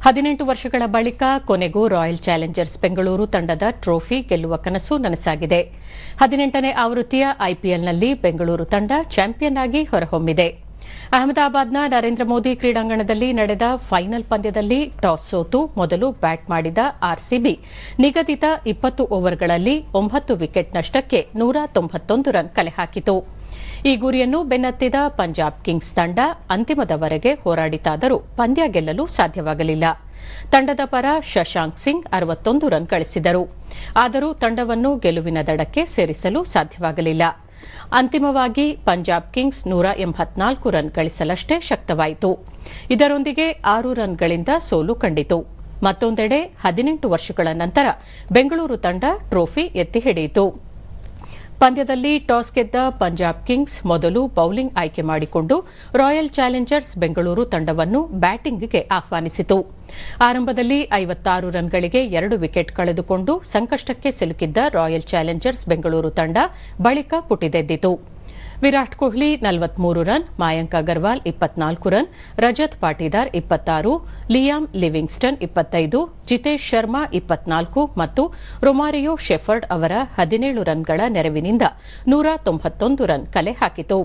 18 ವರ್ಷಗಳ ಬಳಿಕ ಕೊನೆಗೂ ರಾಯಲ್ ಚಾಲೆಂಜರ್ಸ್ ಬೆಂಗಳೂರು ತಂಡದ ಟ್ರೋಫಿ ಗೆಲ್ಲುವ ಕನಸು ನನಸಾಗಿದೆ. 18ನೇ ಆವೃತ್ತಿಯ ಐಪಿಎಲ್ನಲ್ಲಿ ಬೆಂಗಳೂರು ತಂಡ ಚಾಂಪಿಯನ್ ಆಗಿ ಹೊರಹೊಮ್ಮಿದೆ. ಅಹಮದಾಬಾದ್ನ ನರೇಂದ್ರ ಮೋದಿ ಕ್ರೀಡಾಂಗಣದಲ್ಲಿ ನಡೆದ ಫೈನಲ್ ಪಂದ್ಯದಲ್ಲಿ ಟಾಸ್ ಸೋತು ಮೊದಲು ಬ್ಯಾಟ್ ಮಾಡಿದ ಆರ್ಸಿಬಿ ನಿಗದಿತ 20 ಓವರ್ಗಳಲ್ಲಿ 9 ವಿಕೆಟ್ ನಷ್ಟಕ್ಕೆ 191 ರನ್ ಕಲೆ ಹಾಕಿತು. ಈ ಗುರಿಯನ್ನು ಬೆನ್ನತ್ತಿದ ಪಂಜಾಬ್ ಕಿಂಗ್ಸ್ ತಂಡ ಅಂತಿಮದವರೆಗೆ ಹೋರಾಡಿತಾದರೂ ಪಂದ್ಯ ಗೆಲ್ಲಲು ಸಾಧ್ಯವಾಗಲಿಲ್ಲ. ತಂಡದ ಪರ ಶಶಾಂಕ್ ಸಿಂಗ್ 61 ರನ್ ಗಳಿಸಿದರು. ಆದರೂ ತಂಡವನ್ನು ಗೆಲುವಿನ ದಡಕ್ಕೆ ಸೇರಿಸಲು ಸಾಧ್ಯವಾಗಲಿಲ್ಲ. ಅಂತಿಮವಾಗಿ ಪಂಜಾಬ್ ಕಿಂಗ್ಸ್ 184 ರನ್ ಗಳಿಸಲಷ್ಟೇ ಶಕ್ತವಾಯಿತು. ಇದರೊಂದಿಗೆ 6 ರನ್ಗಳಿಂದ ಸೋಲು ಕಂಡಿತು. ಮತ್ತೊಂದೆಡೆ 18 ವರ್ಷಗಳ ನಂತರ ಬೆಂಗಳೂರು ತಂಡ ಟ್ರೋಫಿ ಎತ್ತಿ ಹಿಡಿಯಿತು. ಪಂದ್ಯದಲ್ಲಿ ಟಾಸ್ ಗೆದ್ದ ಪಂಜಾಬ್ ಕಿಂಗ್ಸ್ ಮೊದಲು ಬೌಲಿಂಗ್ ಆಯ್ಕೆ ಮಾಡಿಕೊಂಡು ರಾಯಲ್ ಚಾಲೆಂಜರ್ಸ್ ಬೆಂಗಳೂರು ತಂಡವನ್ನು ಬ್ಯಾಟಿಂಗ್ಗೆ ಆಹ್ವಾನಿಸಿತು. ಆರಂಭದಲ್ಲಿ 56 ರನ್ಗಳಿಗೆ 2 ವಿಕೆಟ್ ಕಳೆದುಕೊಂಡು ಸಂಕಷ್ಟಕ್ಕೆ ಸಿಲುಕಿದ್ದ ರಾಯಲ್ ಚಾಲೆಂಜರ್ಸ್ ಬೆಂಗಳೂರು ತಂಡ ಬಳಿಕ ಪುಟಿದೆದ್ದಿತು. Virat Kohli 43 run, Mayank Agarwal 24 run, Rajat Patidar 26, Liam Livingstone 25, Jitesh Sharma 24 ಮತ್ತು ರೊಮಾರಿಯೋ ಶೆಫರ್ಡ್ ಅವರ 17 ರನ್ಗಳ ನೆರವಿನಿಂದ 191 ರನ್ ಕಲೆ ಹಾಕಿತು.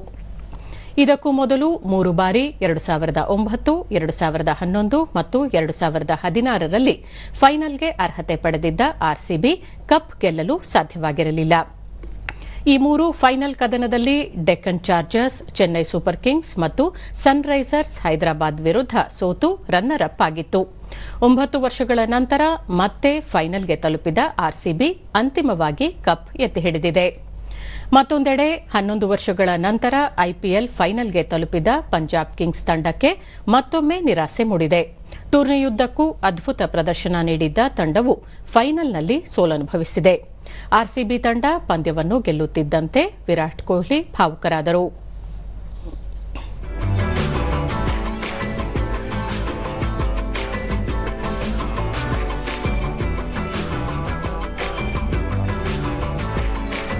ಇದಕ್ಕೂ ಮೊದಲು 3 ಬಾರಿ 2009, 2011 ಮತ್ತು 2016ರಲ್ಲಿ ಫೈನಲ್ಗೆ ಅರ್ಹತೆ ಪಡೆದಿದ್ದ ಆರ್ಸಿಬಿ ಕಪ್ ಗೆಲ್ಲಲು ಸಾಧ್ಯವಾಗಿರಲಿಲ್ಲ. ಈ 3 ಫೈನಲ್ ಕದನದಲ್ಲಿ Deccan chargers, Chennai super kings ಮತ್ತು ಸನ್ರೈಸರ್ಸ್ ಹೈದರಾಬಾದ್ ವಿರುದ್ಧ ಸೋತು ರನ್ನರ್ ಅಪ್ ಆಗಿತ್ತು. 9 ವರ್ಷಗಳ ನಂತರ ಮತ್ತೆ ಫೈನಲ್ಗೆ ತಲುಪಿದ ಆರ್ಸಿಬಿ ಅಂತಿಮವಾಗಿ ಕಪ್ ಎತ್ತಿ ಹಿಡಿದಿದೆ. ಮತ್ತೊಂದೆಡೆ 11 ವರ್ಷಗಳ ನಂತರ ಐಪಿಎಲ್ ಫೈನಲ್ಗೆ ತಲುಪಿದ ಪಂಜಾಬ್ ಕಿಂಗ್ಸ್ ತಂಡಕ್ಕೆ ಮತ್ತೊಮ್ಮೆ ನಿರಾಸೆ ಮೂಡಿದೆ. ಟೂರ್ನಿಯುದ್ದಕ್ಕೂ ಅದ್ಭುತ ಪ್ರದರ್ಶನ ನೀಡಿದ್ದ ತಂಡವು ಫೈನಲ್ನಲ್ಲಿ ಸೋಲನುಭವಿಸಿದೆ. ಆರ್ಸಿಬಿ ತಂಡ ಪಂದ್ಯವನ್ನು ಗೆಲ್ಲುತ್ತಿದ್ದಂತೆ ವಿರಾಟ್ ಕೊಹ್ಲಿ ಭಾವುಕರಾದರು.